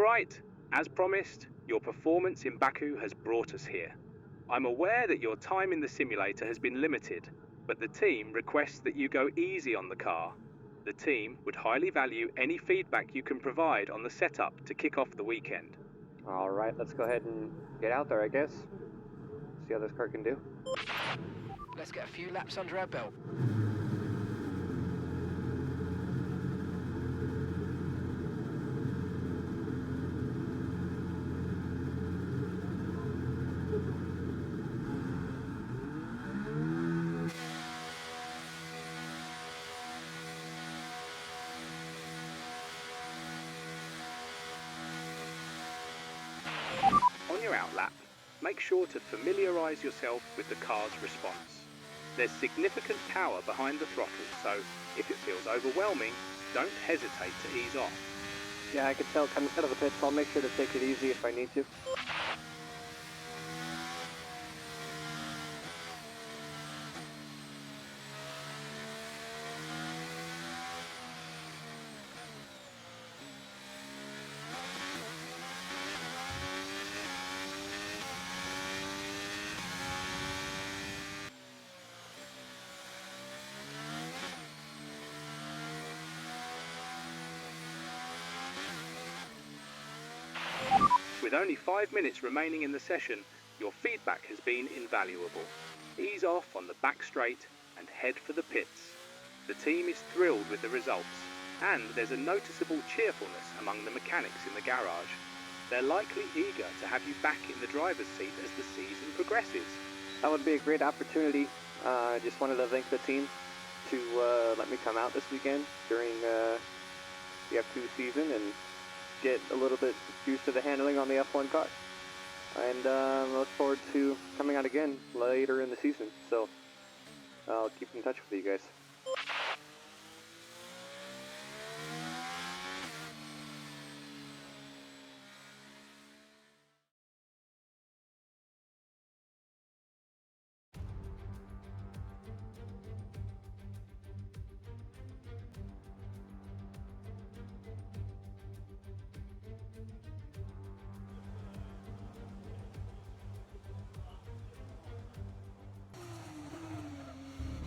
Alright, as promised, your performance in Baku has brought us here. I'm aware that your time in the simulator has been limited, but the team requests that you go easy on the car. The team would highly value any feedback you can provide on the setup to kick off the weekend. Alright, let's go ahead and get out there, I guess. See how this car can do. Let's get a few laps under our belt. On your outlap, make sure to familiarise yourself with the car's response. There's significant power behind the throttle, so if it feels overwhelming, don't hesitate to ease off. Yeah, I can tell coming out of the pits, so I'll make sure to take it easy if I need to. With only 5 minutes remaining in the session, your feedback has been invaluable. Ease off on the back straight and head for the pits. The team is thrilled with the results, and there's a noticeable cheerfulness among the mechanics in the garage. They're likely eager to have you back in the driver's seat as the season progresses. That would be a great opportunity. I just wanted to thank the team to let me come out this weekend during the F2 season and get a little bit used to the handling on the F1 car. And look forward to coming out again later in the season. So I'll keep in touch with you guys.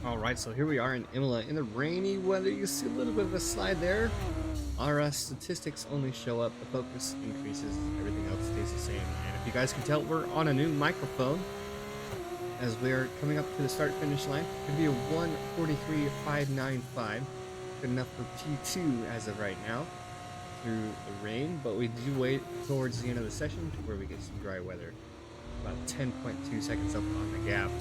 Alright, so here we are in Imola in the rainy weather. You see a little bit of a slide there. Our statistics only show up, the focus increases, everything else stays the same. And if you guys can tell, we're on a new microphone as we're coming up to the start-finish line. Could be a 1:43.595. Good enough for P2 as of right now through the rain, but we do wait towards the end of the session to where we get some dry weather. About 10.2 seconds up on the gap,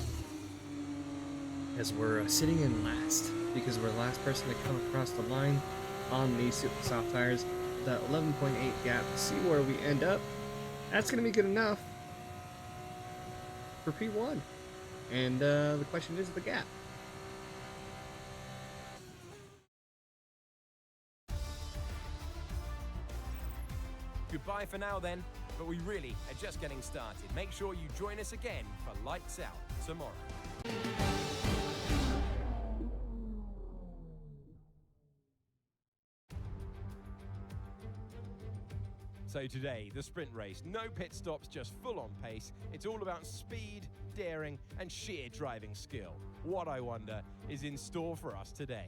as we're sitting in last because we're the last person to come across the line on these super soft tires. That 11.8 gap, see where we end up. That's going to be good enough for P1. And the question is the gap. Goodbye for now then, but we really are just getting started. Make sure you join us again for Lights Out tomorrow. So today, the sprint race, no pit stops, just full-on pace. It's all about speed, daring, and sheer driving skill. What, I wonder, is in store for us today?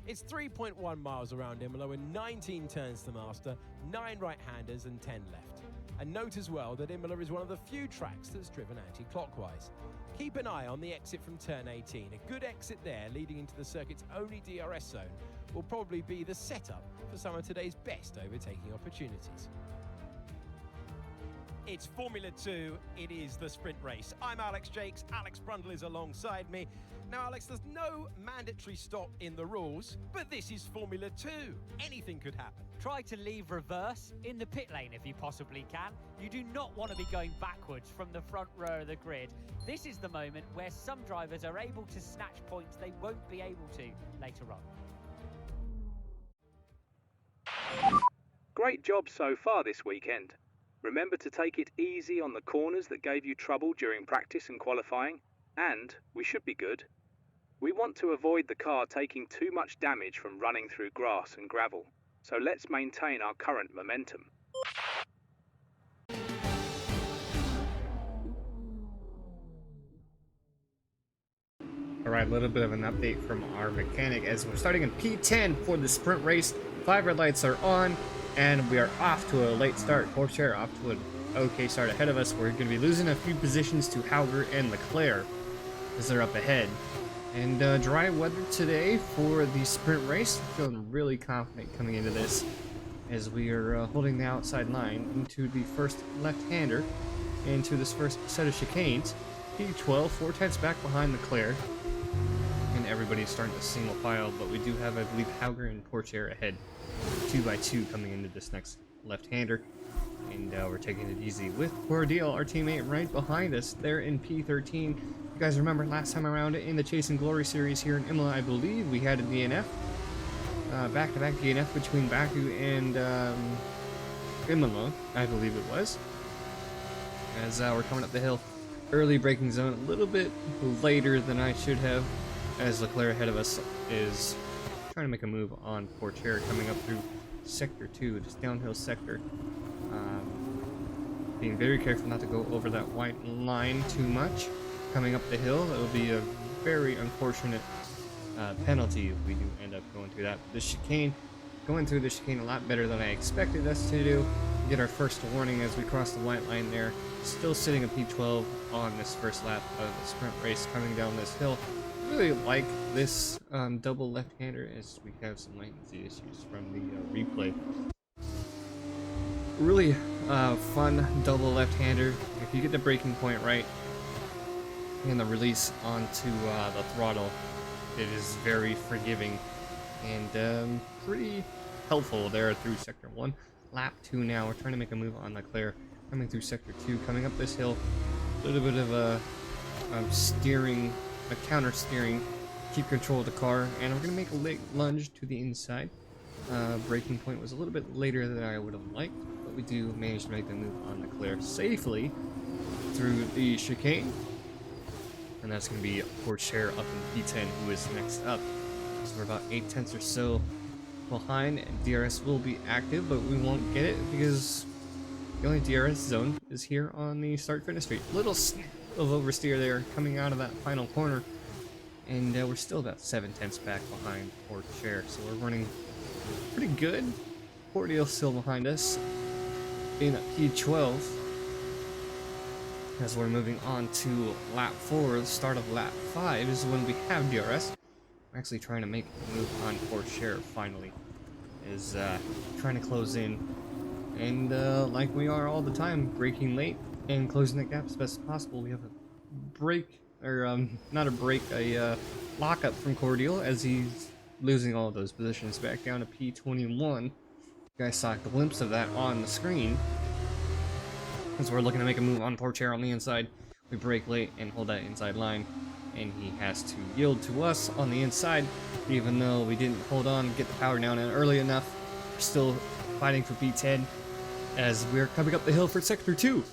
It's 3.1 miles around Imola with 19 turns to master, 9 right-handers and 10 left. And note as well that Imola is one of the few tracks that's driven anti-clockwise. Keep an eye on the exit from turn 18. A good exit there, leading into the circuit's only DRS zone, will probably be the setup for some of today's best overtaking opportunities. It's Formula 2, it is the sprint race. I'm Alex Jakes, Alex Brundle is alongside me. Now Alex, there's no mandatory stop in the rules, but this is Formula 2. Anything could happen. Try to leave reverse in the pit lane if you possibly can. You do not want to be going backwards from the front row of the grid. This is the moment where some drivers are able to snatch points they won't be able to later on. Great job so far this weekend. Remember to take it easy on the corners that gave you trouble during practice and qualifying, and we should be good. We want to avoid the car taking too much damage from running through grass and gravel, so let's maintain our current momentum. Alright, a little bit of an update from our mechanic as we're starting in P10 for the sprint race. 5 red lights are on, and we are off to a late start. Corsair off to an okay start ahead of us. We're going to be losing a few positions to Hauger and Leclerc as they're up ahead. And dry weather today for the sprint race. Feeling really confident coming into this as we are holding the outside line into the first left-hander, into this first set of chicanes. P12, 4 tenths back behind Leclerc. And everybody's starting to single file, but we do have, I believe, Hauger and Corsair ahead 2x2 coming into this next left-hander. And we're taking it easy with Cordial, our teammate, right behind us. They're in P13. You guys remember last time around in the Chase and Glory series here in Imola, I believe we had a DNF. Back-to-back DNF between Baku and Imola, I believe it was. As we're coming up the hill. Early braking zone, a little bit later than I should have, as Leclerc ahead of us is trying to make a move on Corsair coming up through Sector 2, this downhill sector. Being very careful not to go over that white line too much. Coming up the hill, it will be a very unfortunate penalty if we do end up going through that. The chicane, going through the chicane a lot better than I expected us to do. Get our first warning as we cross the white line there. Still sitting at P12 on this first lap of the sprint race coming down this hill. Really like this double left-hander as we have some latency issues from the replay. Really fun double left-hander. If you get the braking point right and the release onto the throttle, it is very forgiving and pretty helpful there through Sector 1. Lap 2 now, we're trying to make a move on Leclerc. Coming through Sector 2, coming up this hill. A little bit of a steering, a counter steering, keep control of the car. And we're going to make a late lunge to the inside. Braking point was a little bit later than I would have liked, but we do manage to make the move on Leclerc safely through the chicane. And that's going to be Corsair up in P10, who is next up. So we're about 8 tenths or so behind, and DRS will be active, but we won't get it because the only DRS zone is here on the start finish straight. Little snap of oversteer there coming out of that final corner, and we're still about 7 tenths back behind Corsair, so we're running pretty good. Cordial still behind us in P12 as we're moving on to lap 4. The start of lap 5 is when we have DRS. I'm actually trying to make a move on Corsair finally, is trying to close in, and like we are all the time, braking late and closing that gap as best as possible. We have a break, or not a break, a lockup from Cordial as he's losing all of those positions back down to P21. You guys saw a glimpse of that on the screen as we're looking to make a move on Corsair on the inside. We brake late and hold that inside line, and he has to yield to us on the inside, even though we didn't hold on and get the power down early enough. We're still fighting for P10 as we're coming up the hill for Sector 2.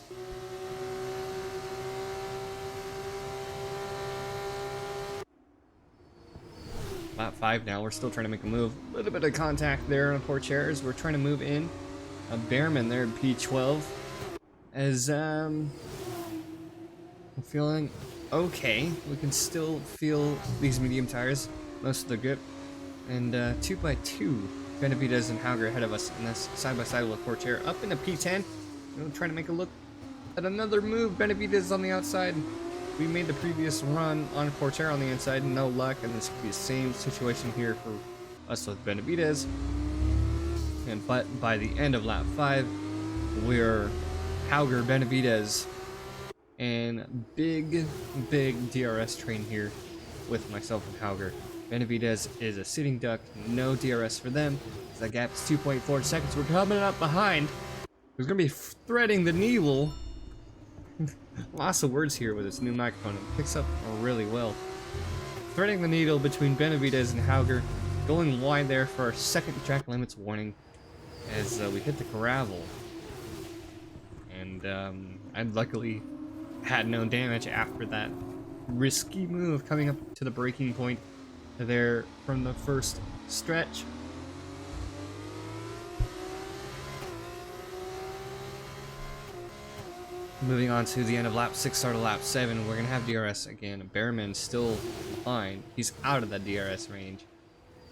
Lap 5 now, we're still trying to make a move. A little bit of contact there on Corsair as we're trying to move in. A Bearman there in P12 as I'm feeling okay. We can still feel these medium tires, most of the grip, and 2x2 Benavides and Hauger ahead of us, and that's side by side with Corsair up into P10. Trying to make a look at another move. Benavides on the outside. We made the previous run on Corsair on the inside, no luck, and this could be the same situation here for us with Benavides. But by the end of lap 5, we're Hauger, Benavides, and big DRS train here with myself and Hauger. Benavides is a sitting duck, no DRS for them. So that gap is 2.4 seconds. We're coming up behind. Who's gonna be threading the needle? Lots of words here with this new microphone. It picks up really well. Threading the needle between Benavides and Hauger, going wide there for our second track limits warning as we hit the gravel. And I luckily had no damage after that risky move coming up to the breaking point there from the first stretch. Moving on to the end of lap 6, start of lap 7, we're going to have DRS again. Bearman's still fine. He's out of that DRS range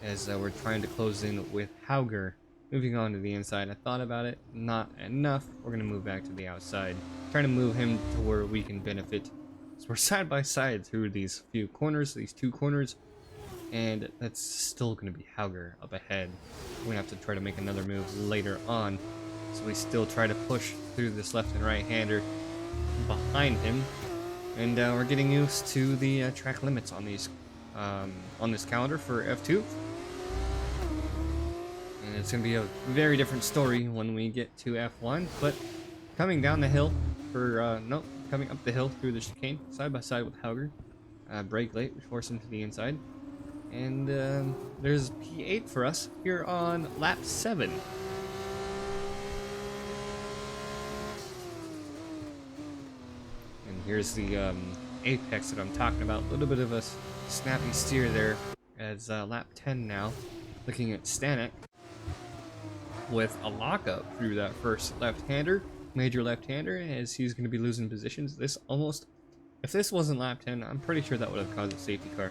as we're trying to close in with Hauger. Moving on to the inside, I thought about it, not enough. We're going to move back to the outside, trying to move him to where we can benefit. So we're side by side through these few corners, these 2 corners, and that's still going to be Hauger up ahead. We're going to have to try to make another move later on. So we still try to push through this left and right hander behind him, and we're getting used to the track limits on these on this calendar for F2. And it's going to be a very different story when we get to F1. But coming down the hill for coming up the hill through the chicane, side by side with Hauger. Brake late, we force him to the inside, and there's P8 for us here on lap 7. Here's the apex that I'm talking about. A little bit of a snappy steer there as lap 10 now. Looking at Stanek with a lockup through that first left-hander, major left-hander, as he's going to be losing positions. This almost, if this wasn't lap 10, I'm pretty sure that would have caused a safety car.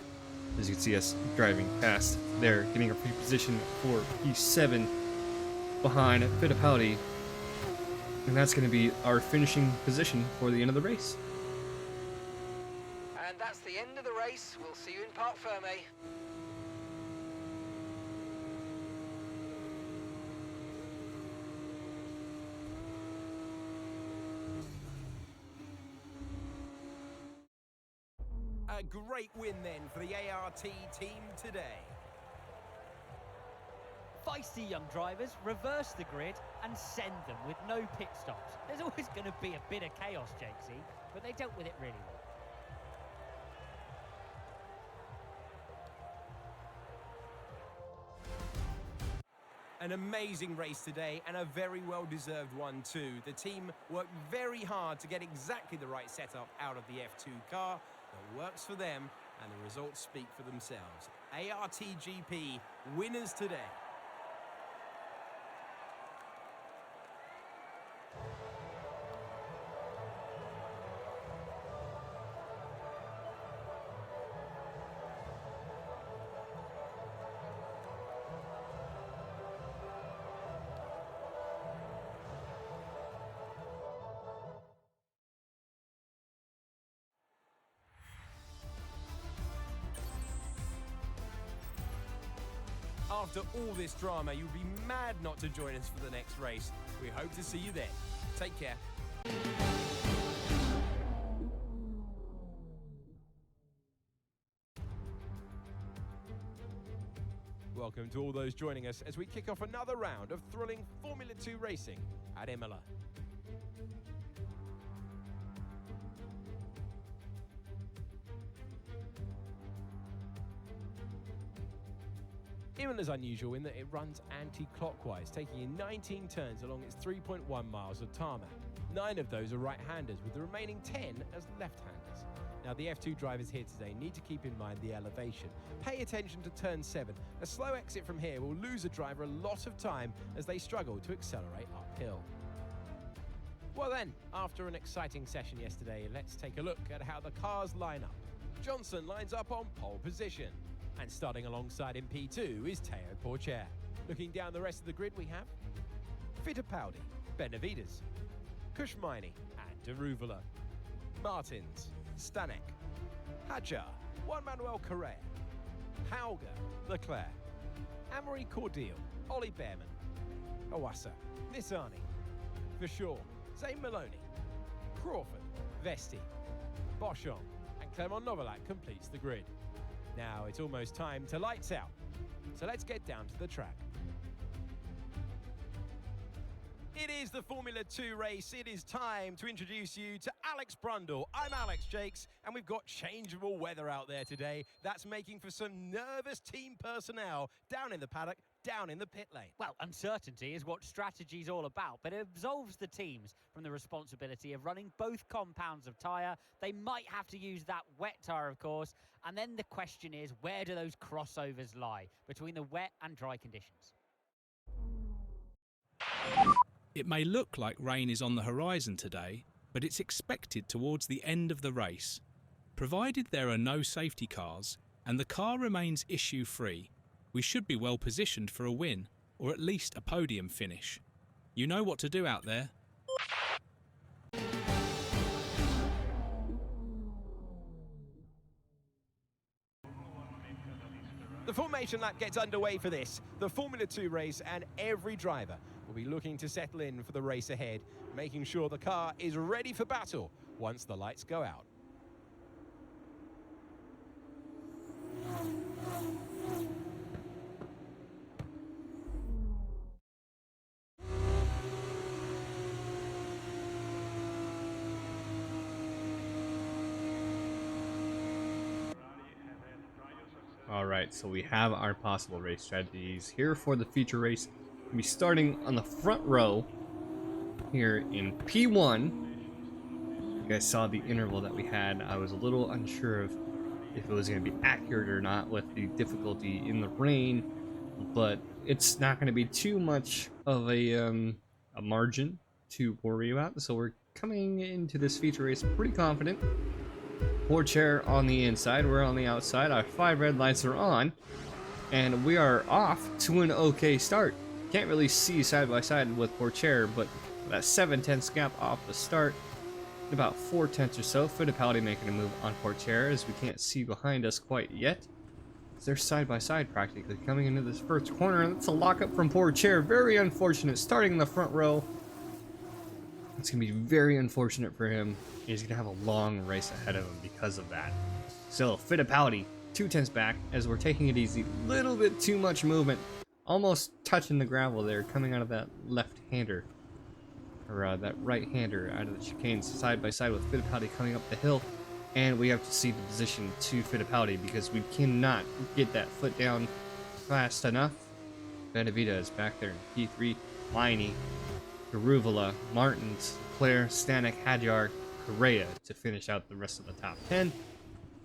As you can see us driving past there, getting a free position for P7 behind Fittipaldi. And that's going to be our finishing position for the end of the race. And that's the end of the race. We'll see you in Parc Fermé. A great win then for the ART team today. Feisty young drivers reverse the grid and send them with no pit stops. There's always going to be a bit of chaos, Jakesy, but they dealt with it really well. An amazing race today, and a very well-deserved one too. The team worked very hard to get exactly the right setup out of the F2 car that works for them, and the results speak for themselves. ARTGP winners today. After all this drama, you'd be mad not to join us for the next race. We hope to see you there. Take care. Welcome to all those joining us as we kick off another round of thrilling Formula 2 racing at Imola. Imola's unusual in that it runs anti-clockwise, taking in 19 turns along its 3.1 miles of tarmac. 9 of those are right-handers, with the remaining 10 as left-handers. Now, the F2 drivers here today need to keep in mind the elevation. Pay attention to turn 7. A slow exit from here will lose a driver a lot of time as they struggle to accelerate uphill. Well then, after an exciting session yesterday, let's take a look at how the cars line up. Johnson lines up on pole position. And starting alongside in P2 is Teo Porcher. Looking down the rest of the grid, we have Fittipaldi, Benavides, Kushmaini and Deruvala, Martins, Stanek, Hadjar, Juan Manuel Correa, Hauger, Leclerc, Amory Cordial, Ollie Bearman, Owasa, Nissani, Vachon, Zane Maloney, Crawford, Vesti, Boschon and Clement Novalak completes the grid. Now it's almost time to lights out, so let's get down to the track. It is the Formula 2 race. It is time to introduce you to Alex Brundle. I'm Alex Jakes, and we've got changeable weather out there today. That's making for some nervous team personnel down in the paddock down in the pit lane. Well, uncertainty is what strategy's all about, but it absolves the teams from the responsibility of running both compounds of tyre. They might have to use that wet tyre, of course, and then the question is, where do those crossovers lie between the wet and dry conditions? It may look like rain is on the horizon today, but it's expected towards the end of the race. Provided there are no safety cars and the car remains issue-free, we should be well positioned for a win, or at least a podium finish. You know what to do out there. The formation lap gets underway for this, the Formula 2 race, and every driver will be looking to settle in for the race ahead, making sure the car is ready for battle once the lights go out. Alright, so we have our possible race strategies here for the feature race. We'll be starting on the front row here in P1. You guys saw the interval that we had. I was a little unsure of if it was going to be accurate or not with the difficulty in the rain, but it's not going to be too much of a margin to worry about. So we're coming into this feature race pretty confident. Poor chair on the inside, we're on the outside. Our 5 red lights are on, and we are off to an okay start. Can't really see side by side with poor chair, but that 7/10 gap off the start, about 4/10 or so. Fittipaldi making a move on poor chair, as we can't see behind us quite yet. They're side by side practically coming into this first corner, and that's a lockup from poor chair. Very unfortunate, starting in the front row. It's gonna be very unfortunate for him. He's gonna have a long race ahead of him because of that. So Fittipaldi 2/10 back as we're taking it easy. Little bit too much movement, almost touching the gravel there, coming out of that left-hander, or that right-hander out of the chicane, side by side with Fittipaldi coming up the hill. And we have to see the position to Fittipaldi because we cannot get that foot down fast enough. Benavita is back there in P3. Miney, Garuvala, Martins, Claire, Stanek, Hadjar, Correa to finish out the rest of the top 10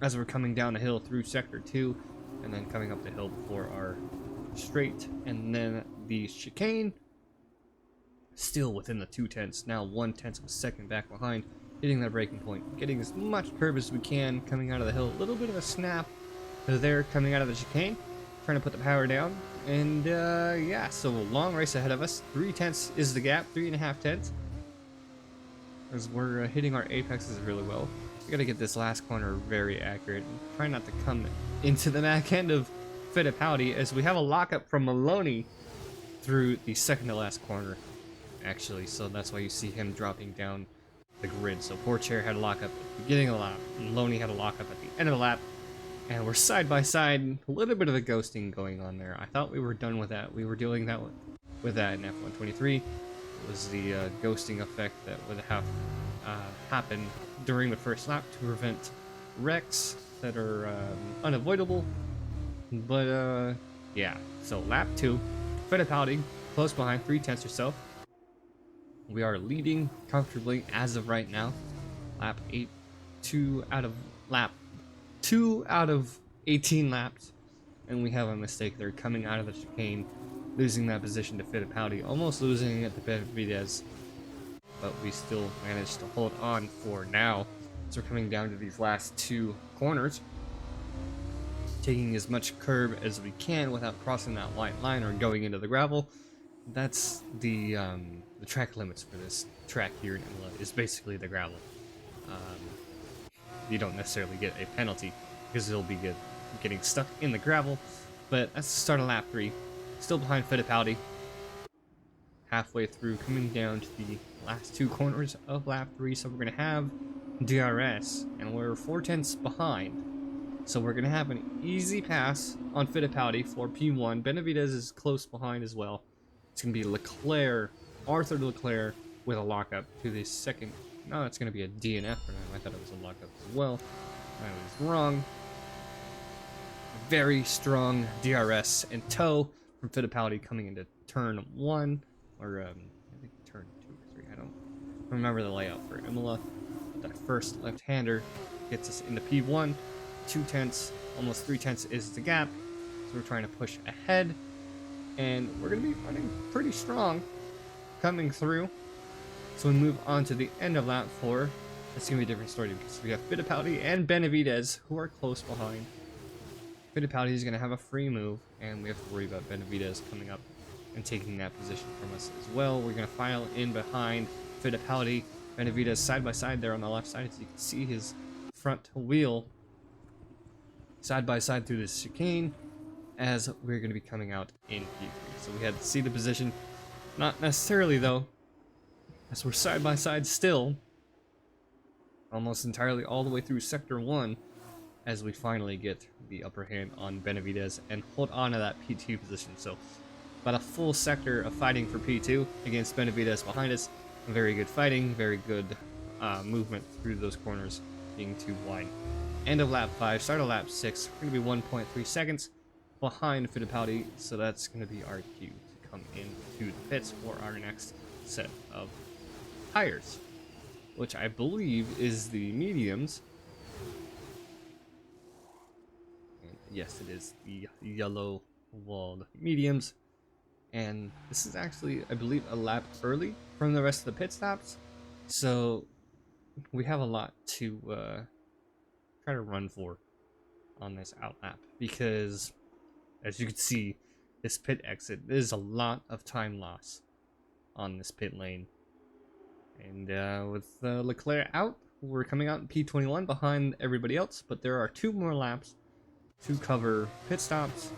as we're coming down the hill through sector 2 and then coming up the hill before our straight and then the chicane. Still within the 2/10, now 1/10 of a second back behind, hitting that braking point, getting as much curb as we can coming out of the hill. A little bit of a snap there coming out of the chicane, trying to put the power down. And yeah, so a long race ahead of us. 3/10 is the gap, 3.5 as we're hitting our apexes really well. We gotta get this last corner very accurate and try not to come into the back end of Fittipaldi, as we have a lockup from Maloney through the second to last corner actually, so that's why you see him dropping down the grid. So poor chair had a lockup at the beginning of the lap, Maloney had a lockup at the end of the lap, and we're side by side. A little bit of a ghosting going on there. I thought we were done with that. We were dealing that with that in F123. It was the ghosting effect that would have happened during the first lap to prevent wrecks that are unavoidable. But yeah, so lap 2, Fittipaldi close behind, 3/10 or so. We are leading comfortably as of right now. Lap 8, 2 out of 18 laps, and we have a mistake there coming out of the chicane, losing that position to Fittipaldi, almost losing it to Benavidez, but we still managed to hold on for now. So we're coming down to these last 2 corners, taking as much curb as we can without crossing that white line or going into the gravel. That's the track limits for this track here in Imola, is basically the gravel. You don't necessarily get a penalty because it'll be getting stuck in the gravel, but that's the start of lap 3. Still behind Fittipaldi. Halfway through, coming down to the last 2 corners of lap 3, so we're going to have DRS, and we're 4/10 behind. So we're going to have an easy pass on Fittipaldi for P1. Benavidez is close behind as well. It's going to be Leclerc, Arthur Leclerc, with a lockup to the second. No, it's going to be a DNF for him. I thought it was a lockup as well. I was wrong. Very strong DRS and tow from Fittipaldi coming into turn 1, or I think turn 2 or 3. I don't remember the layout for Imola. That first left-hander gets us into P1. 2/10, almost 3/10 is the gap. So we're trying to push ahead, and we're going to be running pretty strong coming through. So we move on to the end of lap 4. It's going to be a different story because we have Fittipaldi and Benavidez who are close behind. Fittipaldi is going to have a free move, and we have to worry about Benavidez coming up and taking that position from us as well. We're going to file in behind Fittipaldi. Benavidez side by side there on the left side, as you can see his front wheel side by side through this chicane as we're going to be coming out in P3. So we had to see the position, not necessarily though, as we're side by side still, almost entirely all the way through Sector 1, as we finally get the upper hand on Benavidez and hold on to that P2 position. So about a full sector of fighting for P2 against Benavidez behind us. Very good fighting, very good movement through those corners being too wide. End of lap 5, start of lap 6. We're going to be 1.3 seconds behind Fittipaldi, so that's going to be our cue to come into the pits for our next set of tires, which I believe is the mediums. And yes, it is the yellow walled mediums. And this is actually, I believe, a lap early from the rest of the pit stops, so we have a lot to try to run for on this out lap, because as you can see, this pit exit, there's a lot of time loss on this pit lane. And with Leclerc out, we're coming out in P21 behind everybody else, but there are 2 more laps to cover pit stops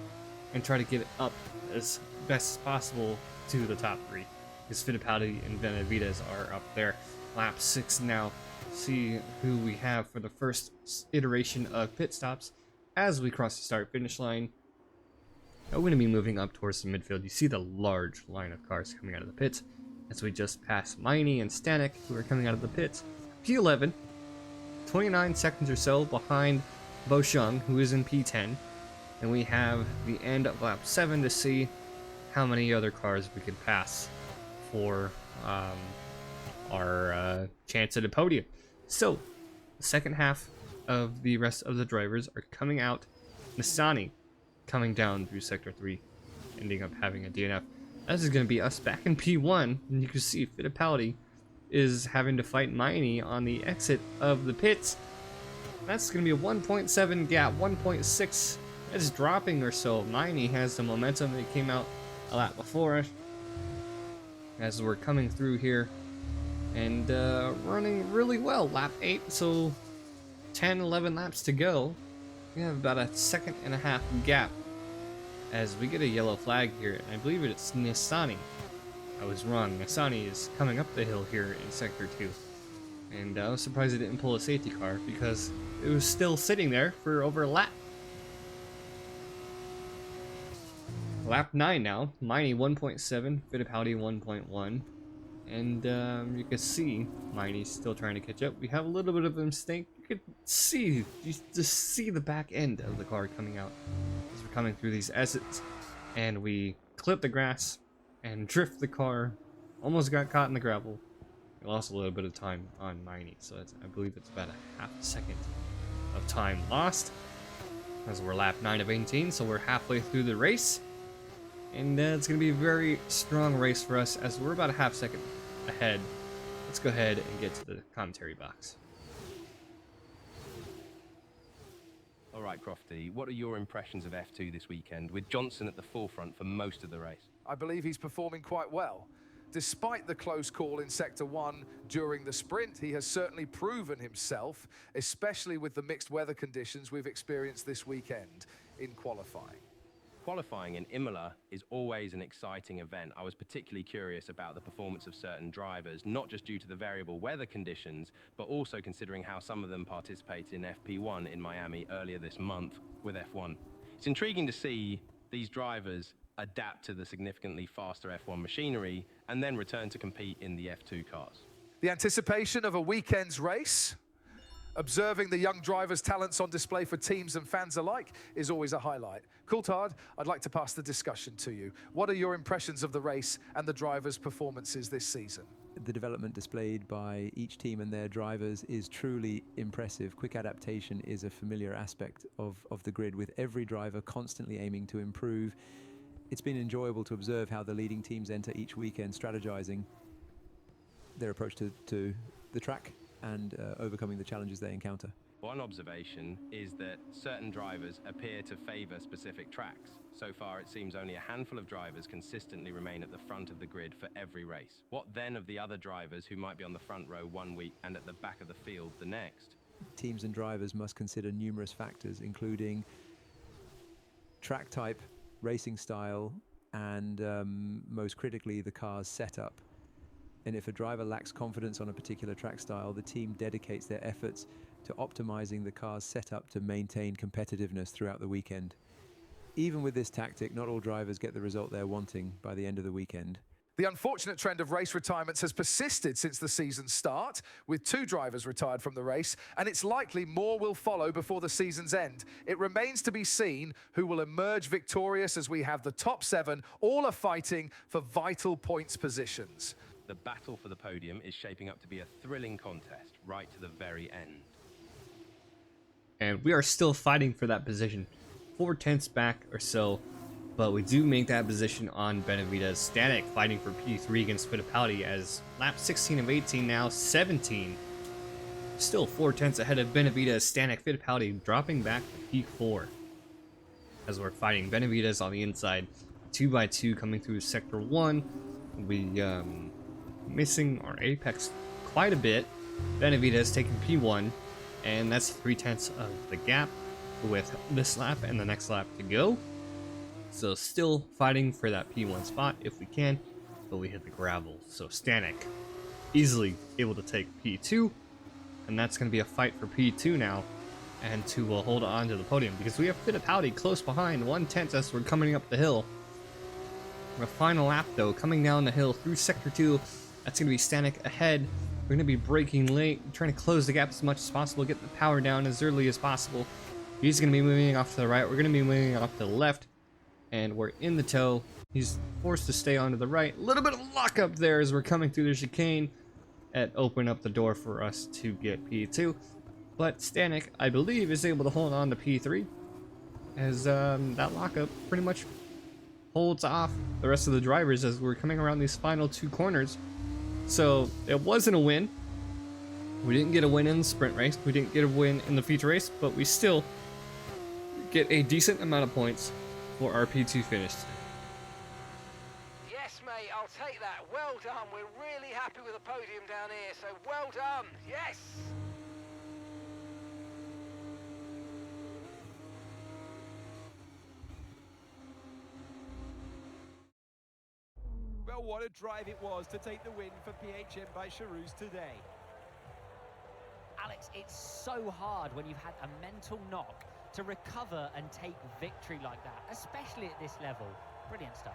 and try to get it up as best as possible to the top 3, because Fittipaldi and Benavidez are up there. Lap 6 now. See who we have for the first iteration of pit stops as we cross the start finish line. Now we're going to be moving up towards the midfield. You see the large line of cars coming out of the pits as we just pass Miney and Stanek, who are coming out of the pits. P11, 29 seconds or so behind Boshung, who is in P10. And we have the end of lap 7 to see how many other cars we can pass for our chance at a podium. So, the second half of the rest of the drivers are coming out. Nissani coming down through Sector 3, ending up having a DNF. This is going to be us back in P1, and you can see Fittipaldi is having to fight Miney on the exit of the pits. That's going to be a 1.7 gap, 1.6 is dropping or so. Miney has the momentum that came out a lap before us as we're coming through here and running really well. Lap 8, so 10, 11 laps to go. We have about a 1.5 second gap as we get a yellow flag here, and I believe it's Nissani. I was wrong. Nissani is coming up the hill here in Sector 2. And I was surprised it didn't pull a safety car because it was still sitting there for over a lap. Lap 9 now. Miney 1.7, Fittipaldi 1.1. And you can see Miney's still trying to catch up. We have a little bit of a mistake. You can see, you just see the back end of the car coming out as we're coming through these exits. And we clip the grass and drift the car. Almost got caught in the gravel. We lost a little bit of time on Miney, so I believe it's about a 0.5 second of time lost. As we're lap 9 of 18, so we're halfway through the race. And it's going to be a very strong race for us as we're about a 0.5 second ahead. Let's go ahead and get to the commentary box. All right, Crofty, what are your impressions of F2 this weekend, with Johnson at the forefront for most of the race? I believe he's performing quite well. Despite the close call in Sector 1 during the sprint, he has certainly proven himself, especially with the mixed weather conditions we've experienced this weekend in qualifying. Qualifying in Imola is always an exciting event. I was particularly curious about the performance of certain drivers, not just due to the variable weather conditions, but also considering how some of them participated in FP1 in Miami earlier this month with F1. It's intriguing to see these drivers adapt to the significantly faster F1 machinery and then return to compete in the F2 cars. The anticipation of a weekend's race Observing the young drivers' talents on display for teams and fans alike is always a highlight. Coulthard, I'd like to pass the discussion to you. What are your impressions of the race and the drivers' performances this season? The development displayed by each team and their drivers is truly impressive. Quick adaptation is a familiar aspect of the grid, with every driver constantly aiming to improve. It's been enjoyable to observe how the leading teams enter each weekend strategizing their approach to the track and overcoming the challenges they encounter. One observation is that certain drivers appear to favour specific tracks. So far, it seems only a handful of drivers consistently remain at the front of the grid for every race. What then of the other drivers who might be on the front row one week and at the back of the field the next? Teams and drivers must consider numerous factors, including track type, racing style, and most critically, the car's setup. And if a driver lacks confidence on a particular track style, the team dedicates their efforts to optimizing the car's setup to maintain competitiveness throughout the weekend. Even with this tactic, not all drivers get the result they're wanting by the end of the weekend. The unfortunate trend of race retirements has persisted since the season's start, with 2 drivers retired from the race, and it's likely more will follow before the season's end. It remains to be seen who will emerge victorious, as we have the top 7, all are fighting for vital points positions. The battle for the podium is shaping up to be a thrilling contest right to the very end. And we are still fighting for that position. 4 tenths back or so, but we do make that position on Benavides. Static fighting for P3 against Fittipaldi as lap 16 of 18, now 17. Still 4 tenths ahead of Benavides. Static, Fittipaldi dropping back to P4 as we're fighting Benavides on the inside. 2x2 coming through sector 1. We missing our apex quite a bit. Benavides taking P1, and that's 3 tenths of the gap with this lap and the next lap to go. So still fighting for that P1 spot if we can, but we hit the gravel. So Stanek easily able to take P2, and that's going to be a fight for P2 now, and to hold on to the podium, because we have Fittipaldi close behind, 1 tenth as we're coming up the hill. Our final lap though, coming down the hill through sector 2, that's going to be Stanek ahead. We're going to be braking late, trying to close the gap as much as possible, get the power down as early as possible. He's going to be moving off to the right, we're going to be moving off to the left, and we're in the tow. He's forced to stay onto the right. A little bit of lockup there as we're coming through the chicane and open up the door for us to get P2. But Stanek, I believe, is able to hold on to P3 as that lockup pretty much holds off the rest of the drivers as we're coming around these final 2 corners. So it wasn't a win. We didn't get a win in the sprint race. We didn't get a win in the feature race, but we still get a decent amount of points for our P2 finish. Yes, mate, I'll take that. Well done. We're really happy with the podium down here, so well done. Yes! Well, what a drive it was to take the win for PHM by Charouz today. Alex, it's so hard when you've had a mental knock to recover and take victory like that, especially at this level. Brilliant stuff.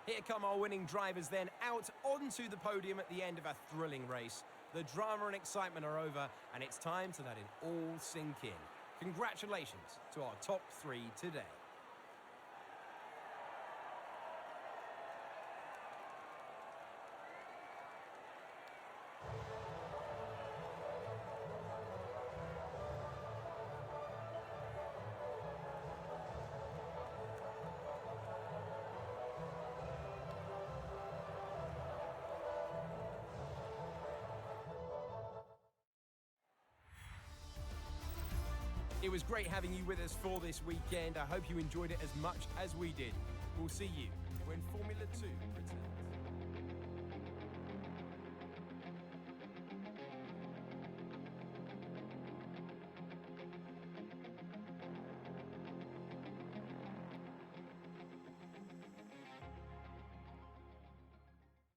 Here come our winning drivers then, out onto the podium at the end of a thrilling race. The drama and excitement are over, and it's time to let it all sink in. Congratulations to our top 3 today. It was great having you with us for this weekend. I hope you enjoyed it as much as we did. We'll see you when Formula 2 returns.